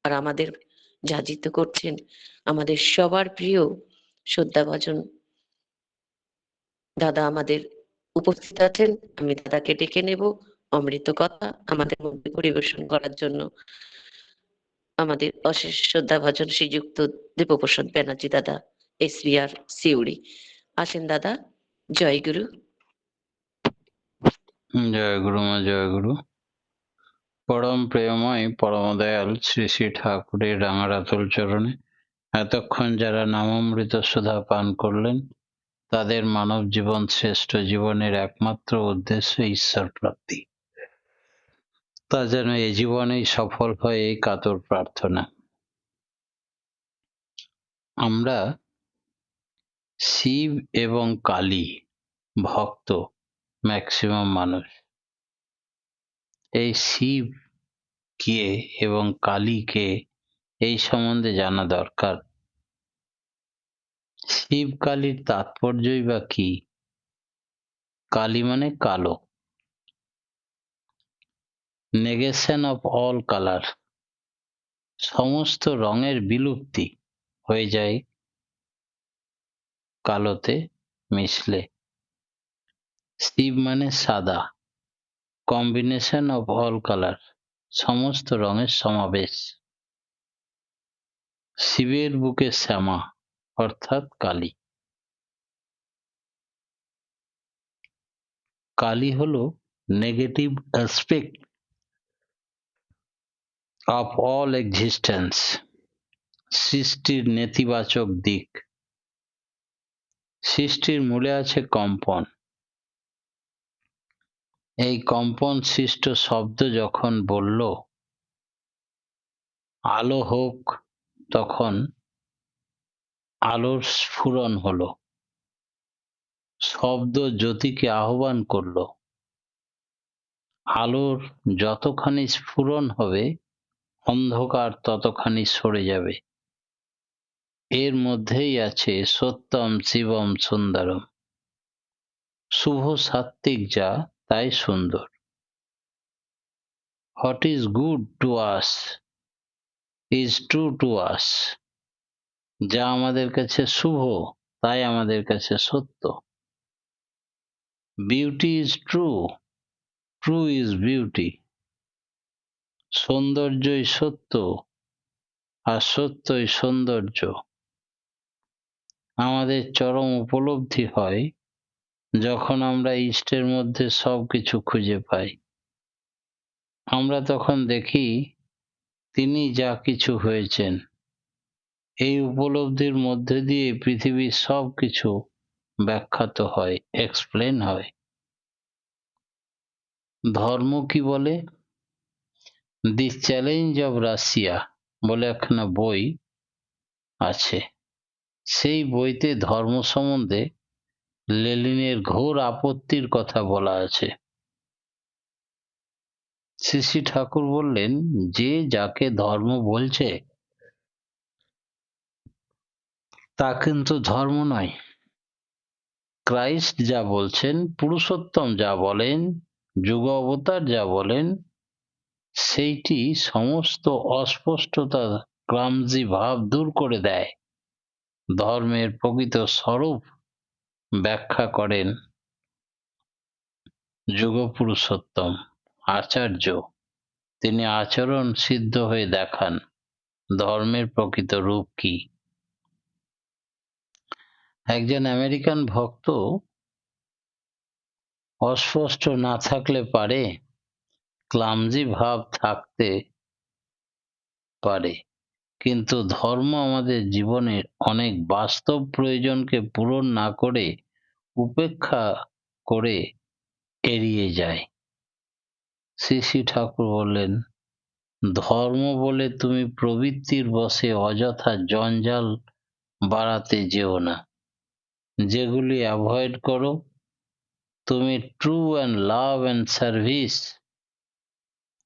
আর আমাদের যাজিত করছেন আমাদের সবার প্রিয় শ্রদ্ধাভাজন দাদা আমাদের উপস্থিত আছেন। আমি দাদাকে ডেকে নেব অমৃত কথা আমাদের মধ্যে পরিবেশন করার জন্য। আমাদের অশেষ শ্রদ্ধাভাজন শ্রীযুক্ত দেবপ্রসাদ ব্যানার্জি দাদা, SBR সিউড়ি। আসেন দাদা। জয় গুরু। জয় গুরু মা, জয় গুরু। পরম প্রেমময় পরম দয়াল শ্রী শ্রী ঠাকুরের রাঙারাতুল চরণে এতক্ষণ যারা নামামৃত সুধা পান করলেন, তাদের মানব জীবন শ্রেষ্ঠ জীবনের একমাত্র উদ্দেশ্য ঈশ্বর প্রাপ্তি। তা যেন এ জীবনেই সফল হয়, এই কাতর প্রার্থনা। আমরা শিব এবং কালী ভক্ত ম্যাক্সিমাম মানুষ। এই শিব কে এবং কালী কে এই সম্বন্ধে জানা দরকার। শিব কালীর তাৎপর্যই বা কি? কালী মানে কালো, নেগেশন অফ অল কালার, সমস্ত রঙের বিলুপ্তি হয়ে যায় কালোতে মিশলে। শিব মানে সাদা, কম্বিনেশন অফ অল কালার, সমস্ত রঙের সমাবেশ। শিবের বুকে শ্যামা অর্থাৎ কালী। কালী হলো negative aspect of all existence, সৃষ্টির নেতিবাচক দিক। সৃষ্টির মূলে আছে কম্পন। এই কম্পন সৃষ্ট শব্দ যখন বলল আলো হোক, তখন আলোর স্ফুরণ হলো। শব্দ জ্যোতিকে আহ্বান করলো। আলোর যতখানি স্ফুরণ হবে, অন্ধকার ততখানি সরে যাবে। এর মধ্যেই আছে সত্যম শিবম সুন্দরম। শুভ সাত্ত্বিক যা, তাই সুন্দর। What is good to us is true to us. যা আমাদের কাছে শুভ, তাই আমাদের কাছে সত্য। Beauty is true, true is beauty. সৌন্দর্যই সত্য, আর সত্যই সৌন্দর্য। আমাদের চরম উপলব্ধি হয় যখন আমরা ইষ্টের মধ্যে সবকিছু খুঁজে পাই। আমরা তখন দেখি তিনি যা কিছু হয়েছেন। এই উপলব্ধির মধ্যে দিয়ে পৃথিবীর সবকিছু ব্যাখ্যাত হয়, এক্সপ্লেন হয়। ধর্ম কি বলে? দি চ্যালেঞ্জ অব রাশিয়া বলে একখানা বই আছে। সেই বইতে ধর্ম সম্বন্ধে লেনিনের ঘোর আপত্তির কথা বলা আছে। শ্রী শ্রী ঠাকুর বললেন, যে যাকে ধর্ম বলছে তা কিন্তু ধর্ম নয়। ক্রাইস্ট যা বলছেন, পুরুষোত্তম যা বলেন, যুগ অবতার যা বলেন, সেইটি সমস্ত অস্পষ্টতা, ক্লামজি ভাব দূর করে দেয়। ধর্মের প্রকৃত স্বরূপ ব্যাখ্যা করেন যুগ পুরুষোত্তম আচার্য। তিনি আচরণ সিদ্ধ হয়ে দেখান ধর্মের প্রকৃত রূপ কি। একজন আমেরিকান ভক্ত অস্পষ্ট না থাকলে পারে, ক্লামজি ভাব থাকতে পারে, কিন্তু ধর্ম আমাদের জীবনের অনেক বাস্তব প্রয়োজনকে পূরণ না করে উপেক্ষা করে এড়িয়ে যায়। শ্রী শ্রী ঠাকুর বললেন, ধর্ম বলে তুমি প্রবৃত্তির বশে অযথা জঞ্জাল বাড়াতে যেও না। যেগুলি অ্যাভয়েড করো, তুমি true and love and service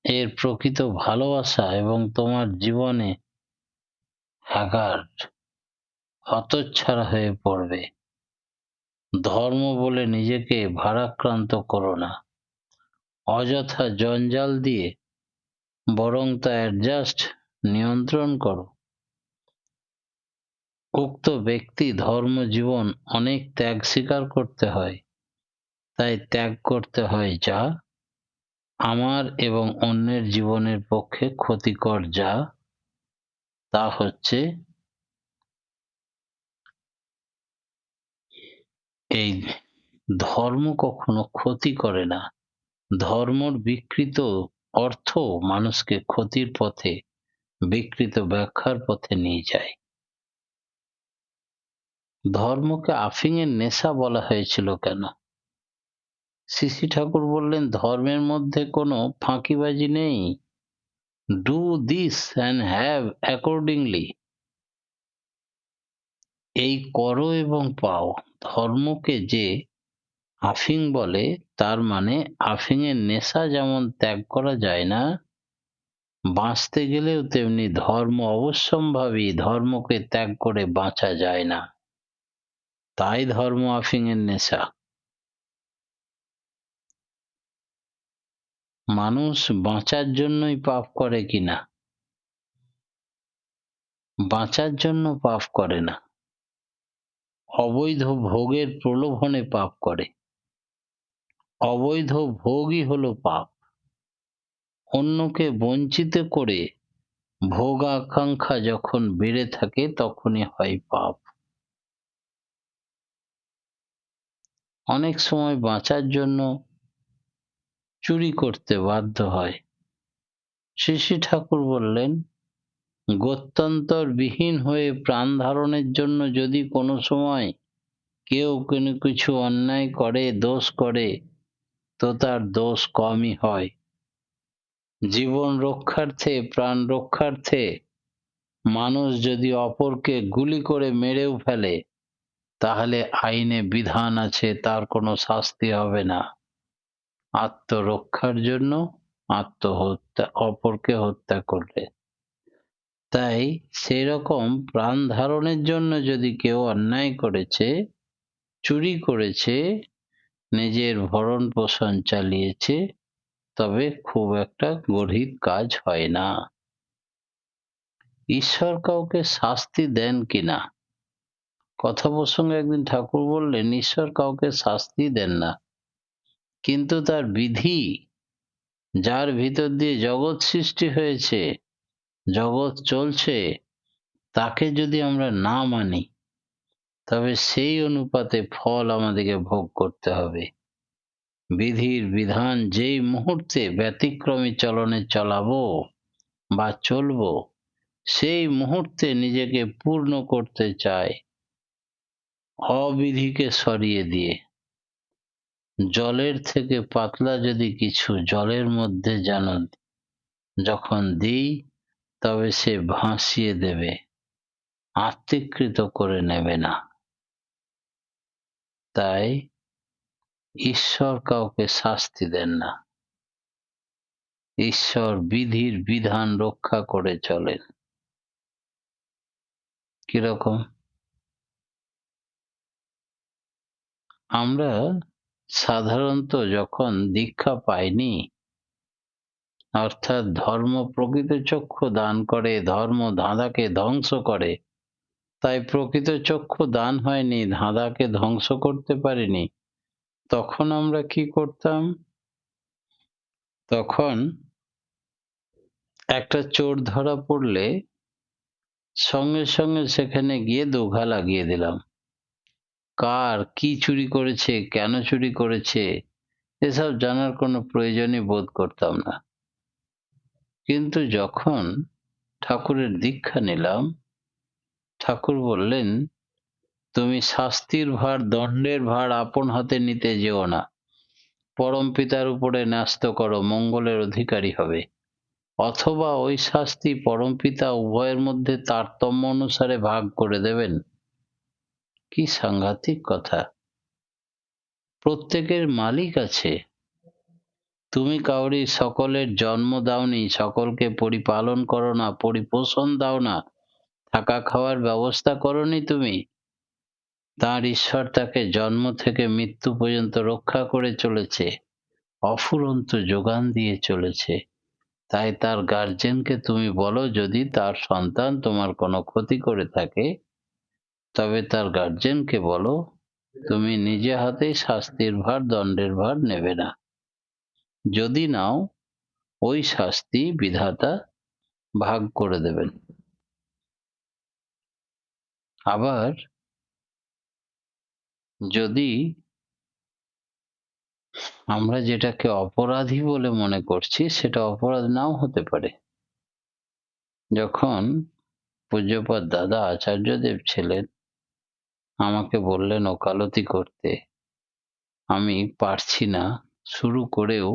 এর প্রকৃত ভালোবাসা এবং তোমার জীবনে হ্যাগার্ড, হতচ্ছাড়া হয়ে পড়বে। ধর্ম বলে নিজেকে ভারাক্রান্ত করো না। অযথা জঞ্জাল দিয়ে বরং তা অ্যাডজাস্ট নিয়ন্ত্রণ করো। উক্ত ব্যক্তি ধর্ম জীবন অনেক ত্যাগ স্বীকার করতে হয়, তাই ত্যাগ করতে হয় যা আমার এবং অন্যের জীবনের পক্ষে ক্ষতিকর, যা তা হচ্ছে এই ধর্ম কখনো ক্ষতি করে না। ধর্মর বিকৃত অর্থ মানুষকে ক্ষতির পথে, বিকৃত ব্যাখ্যার পথে নিয়ে যায়। ধর্মকে আফিংয়ের নেশা বলা হয়েছিল কেন? শ্রী ঠাকুর বললেন, ধর্মের মধ্যে কোনো ফাঁকিবাজি নেই। Do this and have accordingly. এই করো এবং পাও। ধর্মকে যে আফিং বলে, তার মানে আফিংয়ের নেশা যেমন ত্যাগ করা যায় না, বাঁচতে গেলেও তেমনি ধর্ম অবশ্যম্ভাবী, ধর্মকে ত্যাগ করে বাঁচা যায় না। তাই ধর্ম আফিংয়ের নেশা। মানুষ বাঁচার জন্যই পাপ করে কিনা? বাঁচার জন্য পাপ করে না, অবৈধ ভোগের প্রলোভনে পাপ করে। অবৈধ ভোগই হলো পাপ। অন্যকে বঞ্চিত করে ভোগ আকাঙ্ক্ষা যখন বেড়ে থাকে, তখনই হয় পাপ। অনেক সময় বাঁচার জন্য চুরি করতে বাধ্য হয়। শ্রী ঠাকুর বললেন, গত্যন্তরবিহীন হয়ে প্রাণ ধারণের জন্য যদি কোনো সময় কেউ কোনো কিছু অন্যায় করে, দোষ করে, তো তার দোষ কমই হয়। জীবন রক্ষার্থে, প্রাণ রক্ষার্থে মানুষ যদি অপরকে গুলি করে মেরেও ফেলে, তাহলে আইনে বিধান আছে, তার কোনো শাস্তি হবে না। আত্মরক্ষার জন্য আত্মহত্যা, অপরকে হত্যা করলে। তাই সেরকম প্রাণ ধারণের জন্য যদি কেউ অন্যায় করেছে, চুরি করেছে, নিজের ভরণ পোষণ চালিয়েছে, তবে খুব একটা গর্হিত কাজ হয় না। ঈশ্বর কাউকে শাস্তি দেন কিনা? কথা প্রসঙ্গে একদিন ঠাকুর বললেন, ঈশ্বর কাউকে শাস্তি দেন না, কিন্তু তার বিধি, যার ভিতর দিয়ে জগৎ সৃষ্টি হয়েছে, জগৎ চলছে, তাকে যদি আমরা না মানি, তবে সেই অনুপাতে ফল আমাদেরকে ভোগ করতে হবে। বিধির বিধান যেই মুহূর্তে ব্যতিক্রমী চলনে চলাবো বা চলবো, সেই মুহূর্তে নিজেকে পূর্ণ করতে চায় অবিধিকে সরিয়ে দিয়ে। জলের থেকে পাতলা যদি কিছু জলের মধ্যে যখন দিই, তবে সে ভাসিয়ে দেবে, আত্মীকৃত করে নেবে না। তাই ঈশ্বর কাউকে শাস্তি দেন না। ঈশ্বর বিধির বিধান রক্ষা করে চলেন। কিরকম? আমরা সাধারণত যখন দীক্ষা পাইনি, অর্থাৎ ধর্ম প্রকৃত চক্ষু দান করে, ধর্ম ধাঁধাকে ধ্বংস করে, তাই প্রকৃত চক্ষু দান হয়নি, ধাঁধাকে ধ্বংস করতে পারিনি, তখন আমরা কি করতাম? তখন একটা চোর ধরা পড়লে সঙ্গে সঙ্গে সেখানে গিয়ে দোঘা লাগিয়ে দিলাম। কার কি চুরি করেছে, কেন চুরি করেছে, এসব জানার কোনো প্রয়োজনই বোধ করতাম না। কিন্তু যখন ঠাকুরের দীক্ষা নিলাম, ঠাকুর বললেন, তুমি শাস্তির ভার, দণ্ডের ভার আপন হাতে নিতে যেও না, পরম পিতার উপরে ন্যস্ত করো, মঙ্গলের অধিকারী হবে। অথবা ওই শাস্তি পরম পিতা উভয়ের মধ্যে তারতম্য অনুসারে ভাগ করে দেবেন। কি সাংঘাতিক কথা! প্রত্যেকের মালিক আছে। তুমি কাউরি সকলের জন্ম দাওনি, সকলকে পরিপালন করো না, পরিপোষণ দাও না, থাকা খাওয়ার ব্যবস্থা করনি তুমি। তার ঈশ্বর তাকে জন্ম থেকে মৃত্যু পর্যন্ত রক্ষা করে চলেছে, অফুরন্ত যোগান দিয়ে চলেছে। তাই তার গার্জেনকে তুমি বলো, যদি তার সন্তান তোমার কোনো ক্ষতি করে থাকে তবে তার গার্জেনকে বলো তুমি নিজে হাতেই শাস্তির ভার, দণ্ডের ভার নেবে না। যদি নাও, ওই শাস্তি বিধাতা ভাগ করে দেবেন। আবার যদি আমরা যেটাকে অপরাধী বলে মনে করছি সেটা অপরাধ নাও হতে পারে। যখন পূজ্যপাদ দাদা আচার্যদেব ছিলেন, আমাকে বললেন ওকালতি করতে, আমি পারছি না, শুরু করেও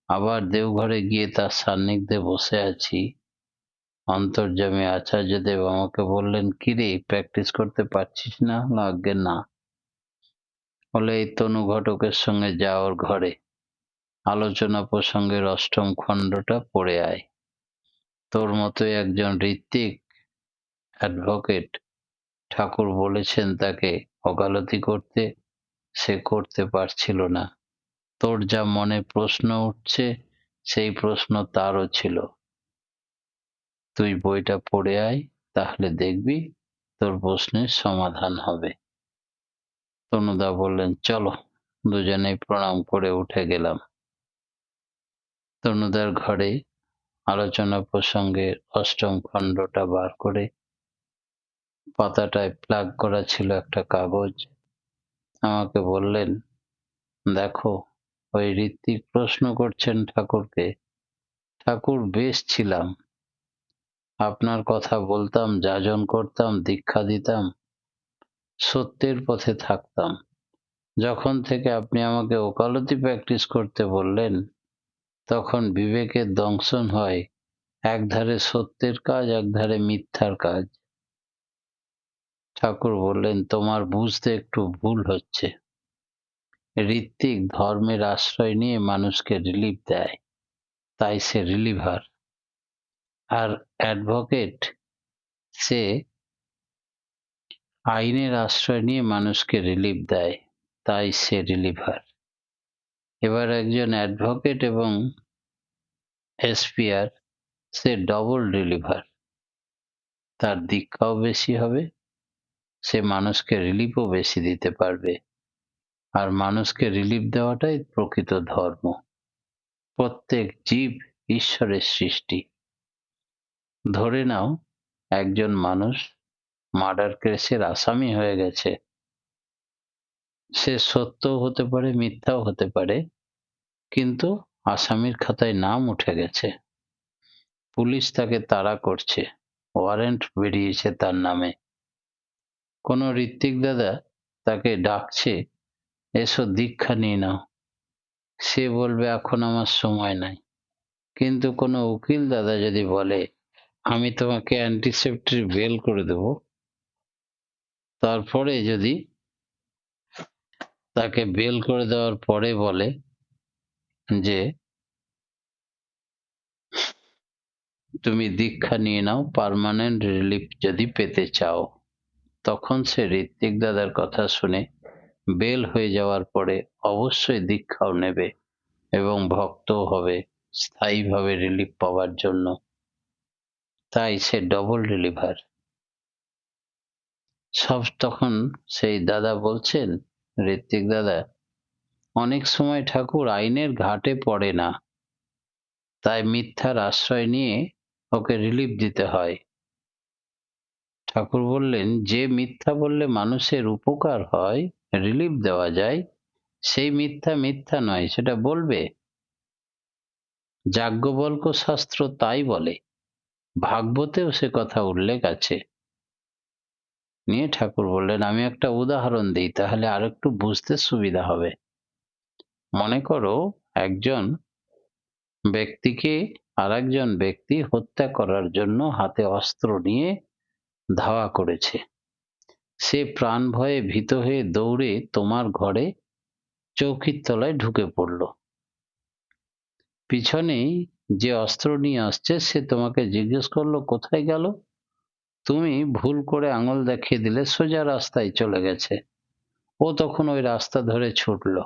আবার দেওঘরে গিয়ে তার সান্নিধ্যে বসে আছি। অন্তর্যামী আচার্যদেব আমাকে বললেন, কিরে প্র্যাকটিস করতে পারছিস না? আজ্ঞে না। বলে এই তনু ঘটকের সঙ্গে যা ওর ঘরে, আলোচনা প্রসঙ্গের অষ্টম খণ্ডটা পড়ে আয়। তোর মতোই একজন ঋত্বিক অ্যাডভোকেট, ঠাকুর বলেছেন তাকে ওকালতি করতে, সে করতে পারছিল না। তোর যা মনে প্রশ্ন উঠছে সেই প্রশ্ন তারও ছিল। তুই বইটা পড়ে আয়, তাহলে দেখবি তোর প্রশ্নের সমাধান হবে। তনুদা বললেন, চলো। দুজনেই প্রণাম করে উঠে গেলাম। তনুদার ঘরে আলোচনা প্রসঙ্গের অষ্টম খণ্ডটা বার করে পাতাটায় প্লাগ করা ছিল একটা কাগজ। আমাকে বললেন, দেখো, ওই ঋত্বিক প্রশ্ন করছেন ঠাকুরকে, ঠাকুর বেশ ছিলাম, আপনার কথা বলতাম, যাজন করতাম, দীক্ষা দিতাম, সত্যের পথে থাকতাম। যখন থেকে আপনি আমাকে ওকালতি প্র্যাকটিস করতে বললেন, তখন বিবেকের দংশন হয়, একধারে সত্যের কাজ, একধারে মিথ্যার কাজ। ঠাকুর বললেন, তোমার বুঝতে একটু ভুল হচ্ছে। ঋত্বিক ধর্মের আশ্রয় নিয়ে মানুষকে রিলিফ দেয়, তাই সে রিলিভার। আর অ্যাডভোকেট, সে আইনের আশ্রয় নিয়ে মানুষকে রিলিফ দেয়, তাই সে রিলিভার। এবার একজন অ্যাডভোকেট এবং এসপিআর, সে ডবল রিলিভার। তার দীক্ষাও বেশি হবে, সে মানুষকে রিলিফও বেশি দিতে পারবে। আর মানুষকে রিলিফ দেওয়াটাই প্রকৃত ধর্ম। প্রত্যেক জীব ঈশ্বরের সৃষ্টি। ধরে নাও একজন মানুষ মার্ডার কেসের আসামি হয়ে গেছে, সে সত্যও হতে পারে, মিথ্যাও হতে পারে, কিন্তু আসামির খাতায় নাম উঠে গেছে। পুলিশ তাকে তাড়া করছে, ওয়ারেন্ট বেরিয়েছে তার নামে। কোনো ঋত্বিক দাদা তাকে ডাকছে, এসো দীক্ষা নিয়ে নাও। সে বলবে, এখন আমার সময় নাই। কিন্তু কোনো উকিল দাদা যদি বলে, আমি তোমাকে অ্যান্টিসেপ্টিক বেল করে দেব, তারপরে যদি তাকে বেল করে দেওয়ার পরে বলে যে তুমি দীক্ষা নিয়ে নাও, পার্মানেন্ট রিলিফ যদি পেতে চাও, তখন সে ঋত্বিক দাদার কথা শুনে বেল হয়ে যাওয়ার পরে অবশ্যই দীক্ষাও নেবে এবং ভক্তও হবে স্থায়ীভাবে রিলিফ পাওয়ার জন্য। তাই সে ডবল রিলিভার। সব তখন সেই দাদা বলছেন, ঋত্বিক দাদা, অনেক সময় ঠাকুর আইনের ঘাটে পড়ে না, তাই মিথ্যার আশ্রয় নিয়ে ওকে রিলিফ দিতে হয়। ঠাকুর বললেন, যে মিথ্যা বললে মানুষের উপকার হয়, রিলিফ দেওয়া যায়, সেই মিথ্যা মিথ্যা নয়, সেটা বলবে। যাজ্ঞবল্ক্য শাস্ত্র তাই বলে, ভাগবতেও সে কথা উল্লেখ আছে। নিয়ে ঠাকুর বললেন, আমি একটা উদাহরণ দিই, তাহলে আর একটু বুঝতে সুবিধা হবে। মনে করো একজন ব্যক্তিকে আরেকজন ব্যক্তি হত্যা করার জন্য হাতে অস্ত্র নিয়ে ধাওয়া করেছে। সে প্রাণ ভয়ে ভীত হয়ে দৌড়ে তোমার ঘরে চৌকির তলায় ঢুকে পড়ল। পিছনেই যে অস্ত্র নিয়ে আসছে সে তোমাকে জিজ্ঞেস করলো, কোথায় গেল? তুমি ভুল করে আঙুল দেখিয়ে দিলে, সোজা রাস্তায় চলে গেছে। ও তখন ওই রাস্তা ধরে ছুটলো,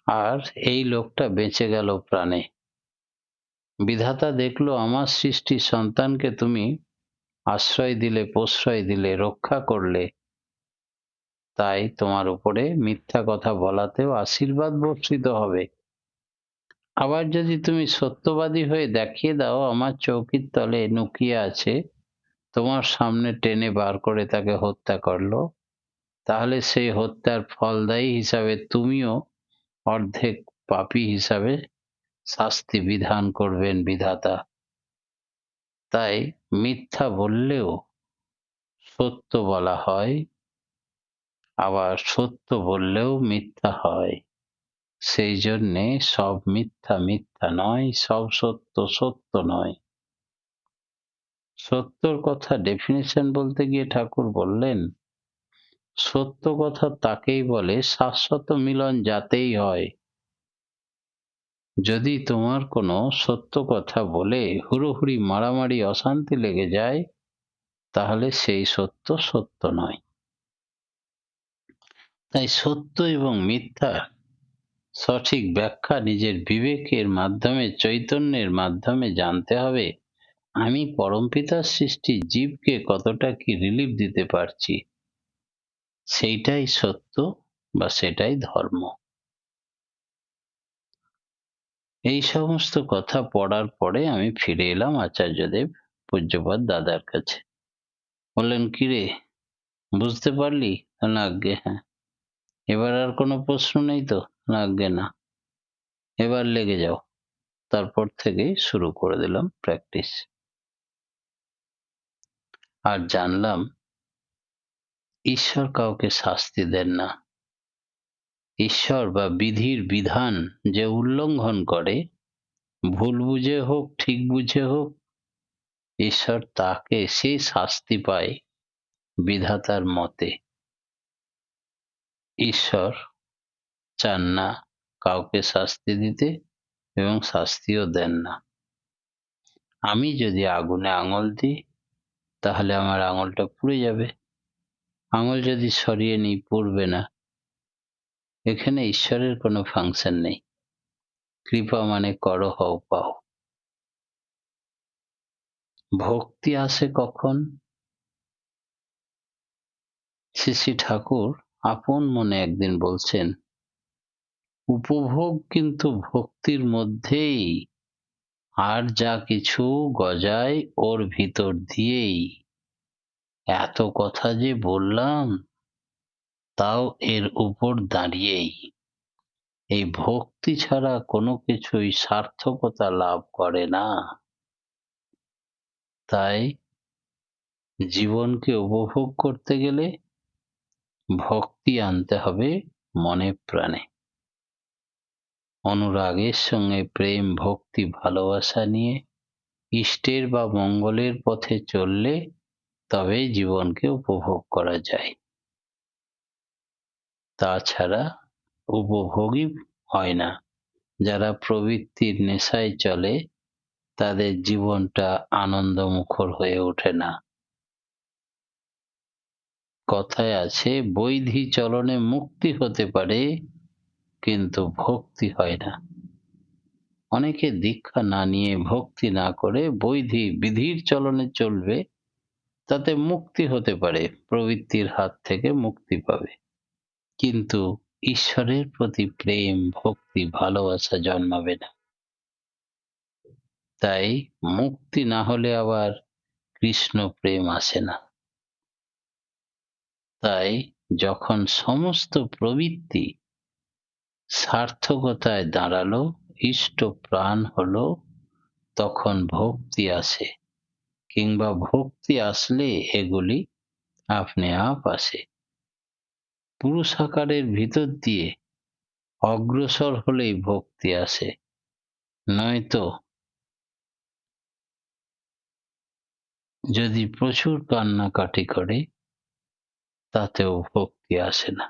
আর এই লোকটা বেঁচে গেল প্রাণে। বিধাতা দেখলো আমার সৃষ্টি সন্তানকে তুমি আশ্রয় দিলে, প্রশ্রয় দিলে, রক্ষা করলে, তাই তোমার উপরে মিথ্যা কথা বলাতেও আশীর্বাদ বর্ষিত হবে। আবার যদি তুমি সত্যবাদী হয়ে দেখিয়ে দাও আমার চৌকির তলে লুকিয়ে আছে, তোমার সামনে টেনে বার করে তাকে হত্যা করলো, তাহলে সেই হত্যার ফলদায়ী হিসাবে তুমিও অর্ধেক পাপী হিসাবে শাস্তি বিধান করবেন বিধাতা। তাই মিথ্যা বললেও সত্য বলা হয়, আবার সত্য বললেও মিথ্যা হয়। সেই জন্যে সব মিথ্যা মিথ্যা নয়, সব সত্য সত্য নয়। সত্যর কথা ডেফিনিশন বলতে গিয়ে ঠাকুর বললেন, সত্য কথা তাকেই বলে শাশ্বত মিলন যাতেই হয়। যদি তোমার কোনো সত্য কথা বলে হুড়োহুড়ি মারামারি অশান্তি লেগে যায়, তাহলে সেই সত্য সত্য নয়। তাই সত্য এবং মিথ্যা সঠিক ব্যাখ্যা নিজের বিবেকের মাধ্যমে, চৈতন্যের মাধ্যমে জানতে হবে। আমি পরমপিতার সৃষ্টি জীবকে কতটা কি রিলিফ দিতে পারছি, সেইটাই সত্য বা সেটাই ধর্ম। এই সমস্ত কথা পড়ার পরে আমি ফিরে এলাম আচার্যদেব পূজ্যপাদ দাদার কাছে। বললেন, কিরে, বুঝতে পারলি? না আজ্ঞে হ্যাঁ। এবার আর কোনো প্রশ্ন নেই তো? না আজ্ঞে না। এবার লেগে যাও। তারপর থেকেই শুরু করে দিলাম প্র্যাকটিস। আর জানলাম ঈশ্বর কাউকে শাস্তি দেন না। ঈশ্বর বা বিধির বিধান যে উল্লঙ্ঘন করে, ভুল বুঝে হোক ঠিক বুঝে হোক, ঈশ্বর তাকে সে শাস্তি পায় বিধাতার মতে। ঈশ্বর চান না কাউকে শাস্তি দিতে এবং শাস্তিও দেন না। আমি যদি আগুনে আঙুল দিই তাহলে আমার আঙুলটা পুড়ে যাবে, আঙুল যদি সরিয়ে নিই পুড়বে না। এখানে ঈশ্বরের কোনো ফাংশন নেই। কৃপা মানে করো হও পাও। ভক্তি আসে কখন? শ্রী শ্রী ঠাকুর আপন মনে একদিন বলছেন, উপভোগ কিন্তু ভক্তির মধ্যেই, আর যা কিছু গজায় ওর ভিতর দিয়েই। এত কথা যে বললাম, তাও এর উপর দাঁড়িয়েই। এই ভক্তি ছাড়া কোনো কিছুই সার্থকতা লাভ করে না। তাই জীবনকে উপভোগ করতে গেলে ভক্তি আনতে হবে মনে প্রাণে। অনুরাগের সঙ্গে প্রেম, ভক্তি, ভালোবাসা নিয়ে ইষ্টের বা মঙ্গলের পথে চললে তবেই জীবনকে উপভোগ করা যায়। তাছাড়া উপভোগই হয় না। যারা প্রবৃত্তির নেশায় চলে তাদের জীবনটা আনন্দমুখর হয়ে ওঠে না। কথায় আছে, বৈধি চলনে মুক্তি হতে পারে কিন্তু ভক্তি হয় না। অনেকে দীক্ষা না নিয়ে, ভক্তি না করে বৈধি বিধির চলনে চলবে, তাতে মুক্তি হতে পারে, প্রবৃত্তির হাত থেকে মুক্তি পাবে, কিন্তু ঈশ্বরের প্রতি প্রেম, ভক্তি, ভালোবাসা জন্মাবে না। তাই মুক্তি না হলে আবার কৃষ্ণ প্রেম আসে না। তাই যখন সমস্ত প্রবৃত্তি সার্থকতায় দাঁড়ালো, ইষ্ট প্রাণ হলো, তখন ভক্তি আসে, কিংবা ভক্তি আসলে এগুলি আপনি আপ আসে। পুরুষাকারের ভিতর দিয়ে অগ্রসর হলেই ভক্তি আসে, নয়তো যদি প্রচুর কান্নাকাটি করে তাতেও ভক্তি আসে না।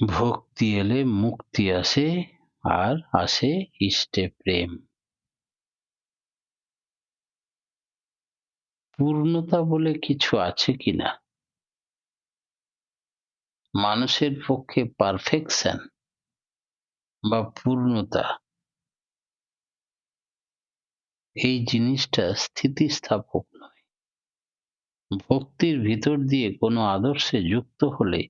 ভক্তি এলে মুক্তি আসে, আর আসে ইষ্টে প্রেম। পূর্ণতা বলে কিছু আছে কিনা? মানুষের পক্ষে পারফেকশন বা পূর্ণতা, এই জিনিসটা স্থিতিস্থাপক নয়। ভক্তির ভিতর দিয়ে কোনো আদর্শে যুক্ত হলে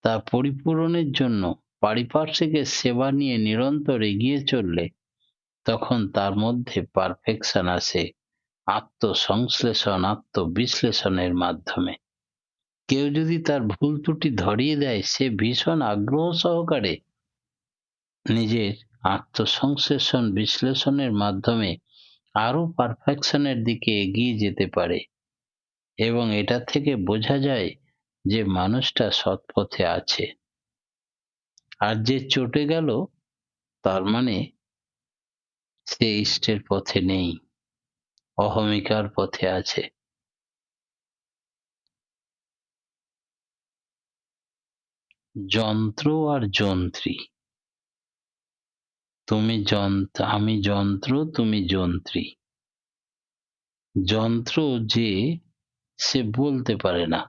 তা পরিপূরণের জন্য পারিপার্শ্বিকের সেবা নিয়ে নিরন্তর এগিয়ে চললে তখন তার মধ্যে পারফেকশন আসে আত্মসংশ্লেষণ, আত্মবিশ্লেষণের মাধ্যমে। কেউ যদি তার ভুল ত্রুটি ধরিয়ে দেয়, সে ভীষণ আগ্রহ সহকারে নিজের আত্মসংশ্লেষণ বিশ্লেষণের মাধ্যমে আরো পারফেকশনের দিকে এগিয়ে যেতে পারে এবং এটা থেকে বোঝা যায় যে মানুষটা সৎ পথে আছে। আর যে চটে গেল তার মানে সে ইষ্টের পথে নেই, অহমিকার পথে আছে। যন্ত্র আর যন্ত্রী, আমি যন্ত্র, তুমি যন্ত্রী। যন্ত্র যে সে বলতে পারে না,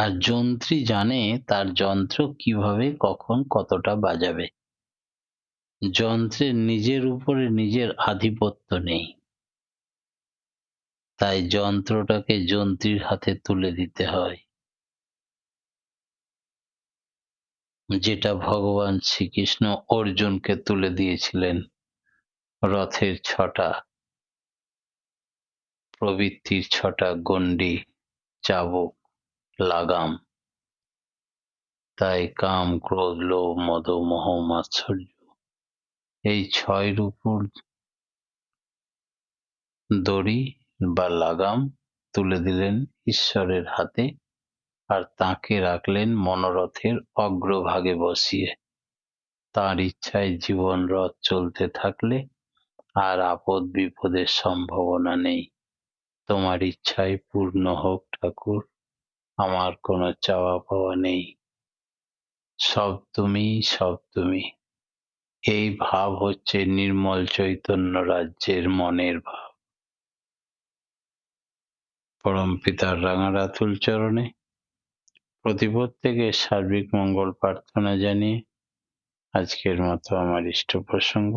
আর যন্ত্রী জানে তার যন্ত্র কিভাবে কখন কতটা বাজাবে। যন্ত্রের নিজের উপরে নিজের আধিপত্য নেই, তাই যন্ত্রটাকে যন্ত্রীর হাতে তুলে দিতে হয়, যেটা ভগবান শ্রীকৃষ্ণ অর্জুনকে তুলে দিয়েছিলেন রথের 6টা প্রবৃত্তির 6টা গণ্ডি, চাবুক, লাগাম। তাই কাম, ক্রোধ, লোভ, মদ, মোহ, মাৎসর্য, এই 6 উপর দড়ি বা লাগাম তুলে দিলেন ঈশ্বরের হাতে, আর তাকে রাখলেন মনোরথের অগ্রভাগে বসিয়ে। তার ইচ্ছায় জীবন রথ চলতে থাকলে আর আপদ বিপদের সম্ভাবনা নেই। তোমার ইচ্ছাই পূর্ণ হোক ঠাকুর, আমার কোনো চাওয়া পাওয়া নেই, সব তুমি, সব তুমি। এই ভাব হচ্ছে নির্মল চৈতন্য রাজ্যের মনের ভাব। পরম পিতার রাঙা রাতুল চরণে প্রতিপ্রত্যেকের সার্বিক মঙ্গল প্রার্থনা জানিয়ে আজকের মতো আমার ইষ্ট প্রসঙ্গ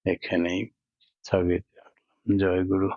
এখানেই স্থগিত রাখলাম। জয় গুরু।